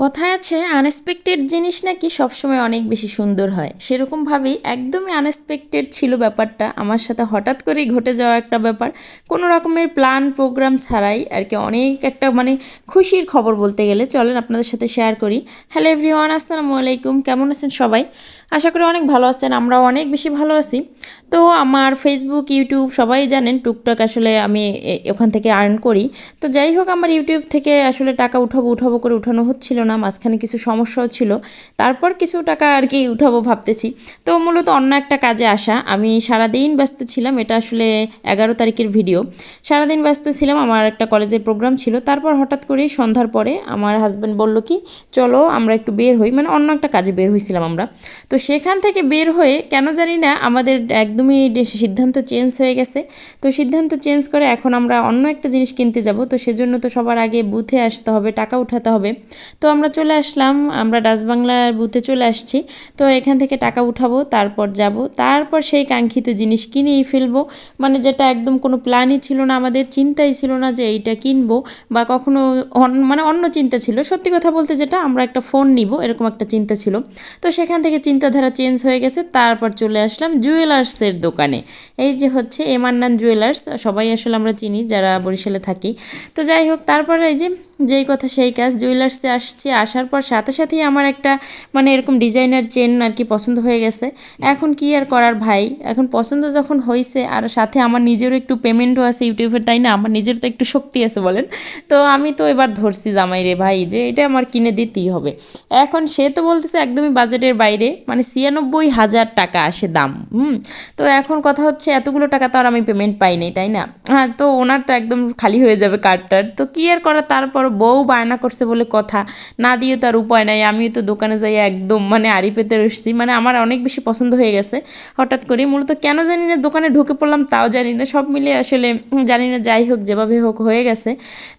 কথায় আছে আনএক্সপেক্টেড জিনিস নাকি সবসময় অনেক বেশি সুন্দর হয়, সেরকমভাবেই একদমই আনএক্সপেক্টেড ছিল ব্যাপারটা। আমার সাথে হঠাৎ করেই ঘটে যাওয়া একটা ব্যাপার, কোনো রকমের প্ল্যান প্রোগ্রাম ছাড়াই আর কি। অনেক একটা খুশির খবর বলতে গেলে, চলেন আপনাদের সাথে শেয়ার করি। হ্যালো এভরিওয়ান, আসসালামু আলাইকুম, কেমন আছেন সবাই? আশা করি অনেক ভালো আছেন, আমরাও অনেক বেশি ভালো আছি। তো আমার ফেসবুক ইউটিউব সবাই জানেন টুকটাক আসলে আমি ওখান থেকে আর্ন করি। তো যাই হোক, আমার ইউটিউব থেকে আসলে টাকা উঠাবো উঠাবো করে উঠানো হচ্ছিল না, মাঝখানে কিছু সমস্যাও ছিল। তারপর কিছু টাকা আর কি উঠাবো ভাবতেছি। তো মূলত অন্য একটা কাজে আসা, আমি সারাদিন ব্যস্ত ছিলাম। এটা আসলে 11 তারিখের ভিডিও। সারাদিন ব্যস্ত ছিলাম, আমার একটা কলেজের প্রোগ্রাম ছিল। তারপর হঠাৎ করেই সন্ধ্যার পরে আমার হাজব্যান্ড বলল কি, চলো আমরা একটু বের হই, অন্য একটা কাজে বের হয়েছিলাম আমরা। তো সেখান থেকে বের হয়ে কেন জানি না আমাদের একদমই সিদ্ধান্ত চেঞ্জ হয়ে গেছে। তো সিদ্ধান্ত চেঞ্জ করে এখন আমরা অন্য একটা জিনিস কিনতে যাব। তো সেজন্য তো সবার আগে বুথে আসতে হবে, টাকা উঠাতে হবে। তো আমরা চলে আসলাম, আমরা ডাচ বাংলার বুথে চলে আসছি। তো এখান থেকে টাকা উঠাবো, তারপর যাব, তারপর সেই কাঙ্ক্ষিত জিনিস কিনেই ফেলবো। যেটা একদম কোনো প্ল্যানই ছিল না, আমাদের চিন্তাই ছিল না যে এইটা কিনবো, বা কখনো অন্য চিন্তা ছিল। সত্যি কথা বলতে যেটা, আমরা একটা ফোন নিব এরকম একটা চিন্তা ছিল। তো সেখান থেকে চিন্তাধারা চেঞ্জ হয়ে গেছে। তারপর চলে আসলাম জুয়েলার্সের দোকানে। এই যে হচ্ছে এমান্নান জুয়েলার্স, সবাই আসলে আমরা চিনি যারা বরিশালে থাকি। তো যাই হোক, তারপরে এই যে যেই কথা সেই কাজ, জুয়েলার্সে আসছি। আসার পর সাথে সাথেই আমার একটা এরকম ডিজাইনার চেন আর কি পছন্দ হয়ে গেছে। এখন কি আর করার ভাই, এখন পছন্দ যখন হয়েছে আর সাথে আমার নিজেরও একটু পেমেন্টও আছে ইউটিউবের, তাই না? আমার নিজের তো একটু শক্তি আছে বলেন। তো আমি তো এবার ধরছি জামাই রে ভাই, যে এটা আমার কিনে দিতেই হবে। এখন সে তো বলতেছে একদমই বাজেটের বাইরে, 96,000 টাকা আসে দাম। তো এখন কথা হচ্ছে এতগুলো টাকা তো আর আমি পেমেন্ট পাই নাই, তাই না? হ্যাঁ, তো ওনার তো একদম খালি হয়ে যাবে কার্ডটার। তো কি আর করা, তারপর বউ বায়না করছে বলে কথা, না দিয়ে তো আর উপায় নাই। আমিও তো দোকানে যাই একদম আড়ি পেতে রসছি। আমার অনেক বেশি পছন্দ হয়ে গেছে হঠাৎ করে। মূলত কেন জানি না দোকানে ঢুকে পড়লাম, তাও জানি না, সব মিলিয়ে আসলে জানি না। যাই হোক, যেভাবে হোক হয়ে গেছে।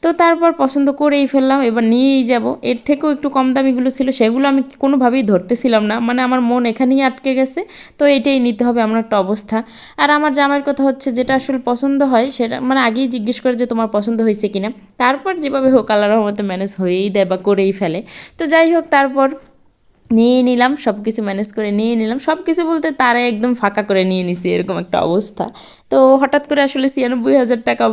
তো তারপর পছন্দ করেই ফেললাম, এবার নিয়েই যাব। এর থেকেও একটু কম দামিগুলো ছিল, সেগুলো আমি কোনোভাবেই ধরতেছিলাম না, আমার মন এখানেই আটকে গেছে। তো এটাই নিতে হবে, এমন একটা অবস্থা। আর আমার জামাইয়ের কথা হচ্ছে, যেটা আসলে পছন্দ হয় সেটা আগেই জিজ্ঞেস করে যে তোমার পছন্দ হয়েছে কিনা। তারপর যেভাবে হোক আল্লাহর রহমতে ম্যানেজ হয়েই দেয় বা করেই ফেলে। তো যাই হোক, তারপর নিয়ে নিলাম, সব কিছু ম্যানেজ করে নিয়ে নিলাম। সব কিছু বলতে তারা একদম ফাঁকা করে নিয়ে নিছি, এরকম একটা অবস্থা। তো হঠাৎ করে আসলে 96,000 টাকা,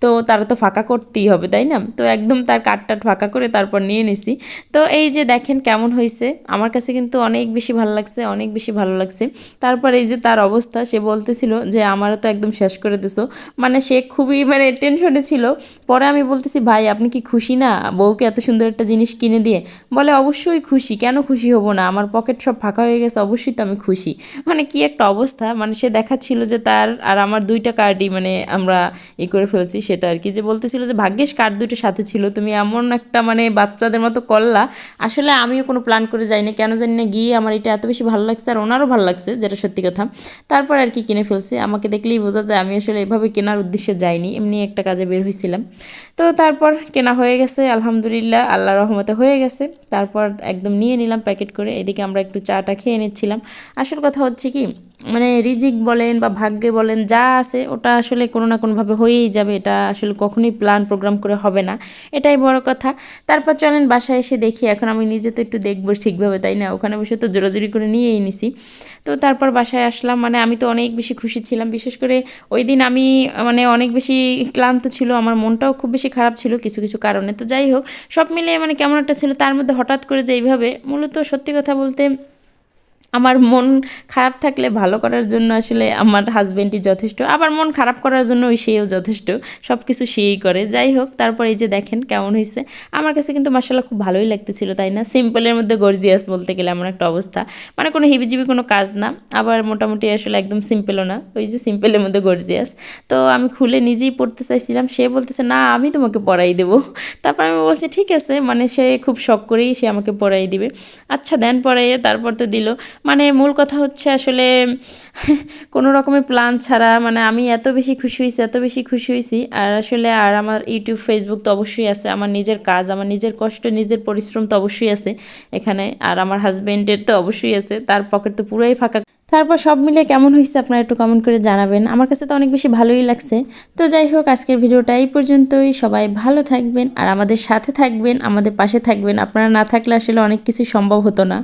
তো তারা তো ফাঁকা করতেই হবে, তাই না? তো একদম তার কার্ডটা ফাঁকা করে তারপর নিয়ে নিছি। তো এই যে দেখেন কেমন হয়েছে, আমার কাছে কিন্তু অনেক বেশি ভালো লাগছে, অনেক বেশি ভালো লাগছে। তারপর এই যে তার অবস্থা, সে বলতেছিল যে আমারও তো একদম শেষ করে দিছো। সে খুবই টেনশনে ছিল। পরে আমি বলতেছি, ভাই আপনি কি খুশি না বউকে এত সুন্দর একটা জিনিস কিনে দিয়ে? বলে অবশ্যই খুশি, কেন খুশি হব না, আমার পকেট সব ফাঁকা হয়ে গেছে, অবশ্যই তো আমি খুশি। কি একটা অবস্থা, সে দেখাচ্ছিল যে তার আর আমার দুইটা কার্ডই আমরা করে ফেলছি, সেটা আর কি। যে বলতেছিল যে ভাগ্যিস কার্ড দুটো সাথে ছিল, তুমি এমন একটা বাচ্চাদের মতো করলা। আসলে আমিও কোনো প্ল্যান করে যাই না, কেন জানি না গিয়ে আমার এটা এত বেশি ভালো লাগছে, আর ওনারও ভালো লাগছে, যেটা সত্যি কথা। তারপর আর কি কিনে ফেলছি। আমাকে দেখলেই বোঝা যায় আমি আসলে এভাবে কেনার উদ্দেশ্যে যাইনি, এমনি একটা কাজে বের হয়েছিলাম। তো তারপর কেনা হয়ে গেছে, আলহামদুলিল্লাহ, আল্লাহ রহমতে হয়ে গেছে। তারপর একদম নিয়ে নিলাম প্যাকেট করে। এদিকে আমরা একটু চাটা খেয়ে নিচ্ছিলাম। আসল কথা হচ্ছে কি, রিজিক বলেন বা ভাগ্যে বলেন, যা আছে ওটা আসলে কোনো না কোনোভাবে হয়েই যাবে। এটা আসলে কখনোই প্ল্যান প্রোগ্রাম করে হবে না, এটাই বড় কথা। তারপর চলেন বাসায় এসে দেখি, এখন আমি নিজে তো একটু দেখবো ঠিকভাবে, তাই না? ওখানে বসে তো জোরাজুরি করে নিয়েই নিছি। তো তারপর বাসায় আসলাম, আমি তো অনেক বেশি খুশি ছিলাম। বিশেষ করে ওই দিন আমি অনেক বেশি ক্লান্ত ছিল, আমার মনটাও খুব বেশি খারাপ ছিল কিছু কিছু কারণে। তো যাই হোক, সব মিলিয়ে কেমন একটা ছিল। তার মধ্যে হঠাৎ করে যে এইভাবে, মূলত সত্যি কথা বলতে আমার মন খারাপ থাকলে ভালো করার জন্য আসলে আমার হাজব্যান্ডই যথেষ্ট, আবার মন খারাপ করার জন্য সেও যথেষ্ট। সব কিছু সেই করে। যাই হোক, তারপর এই যে দেখেন কেমন হয়েছে। আমার কাছে কিন্তু মাশাআল্লাহ খুব ভালোই লাগতেছিল, তাই না? সিম্পলের মধ্যে গর্জিয়াস বলতে গেলে এমন একটা অবস্থা। কোনো হিবিজিবি কোনো কাজ না, আবার মোটামুটি আসলে একদম সিম্পলও না, ওই যে সিম্পলের মধ্যে গর্জিয়াস। তো আমি খুলে নিজেই পড়তে চাইছিলাম, সে বলতেছে না আমি তোমাকে পড়াই দেবো। তারপর আমি বলছি ঠিক আছে, সে খুব শখ করেই সে আমাকে পড়াই দিবে। আচ্ছা দেন পড়াইয়ে, তারপর তো দিল। মানে মূল কথা হচ্ছে আসলে কোনো রকমের প্ল্যান ছাড়া মানে আমি এত বেশি খুশি হয়েছি। আর আসলে আর আমার ইউটিউব ফেসবুক তো অবশ্যই আছে, আমার নিজের কাজ, আমার নিজের কষ্ট, নিজের পরিশ্রম তো অবশ্যই আছে এখানে, আর আমার হাজবেন্ডের তো অবশ্যই আছে, তার পকেট তো পুরোই ফাঁকা। তারপর সব মিলিয়ে কেমন হয়েছে আপনারা একটু কমেন্ট করে জানাবেন। আমার কাছে তো অনেক বেশি ভালোই লাগছে। তো যাই হোক, আজকের ভিডিওটা এই পর্যন্তই। সবাই ভালো থাকবেন আর আমাদের সাথে থাকবেন, আমাদের পাশে থাকবেন। আপনারা না থাকলে আসলে অনেক কিছু সম্ভব হতো না।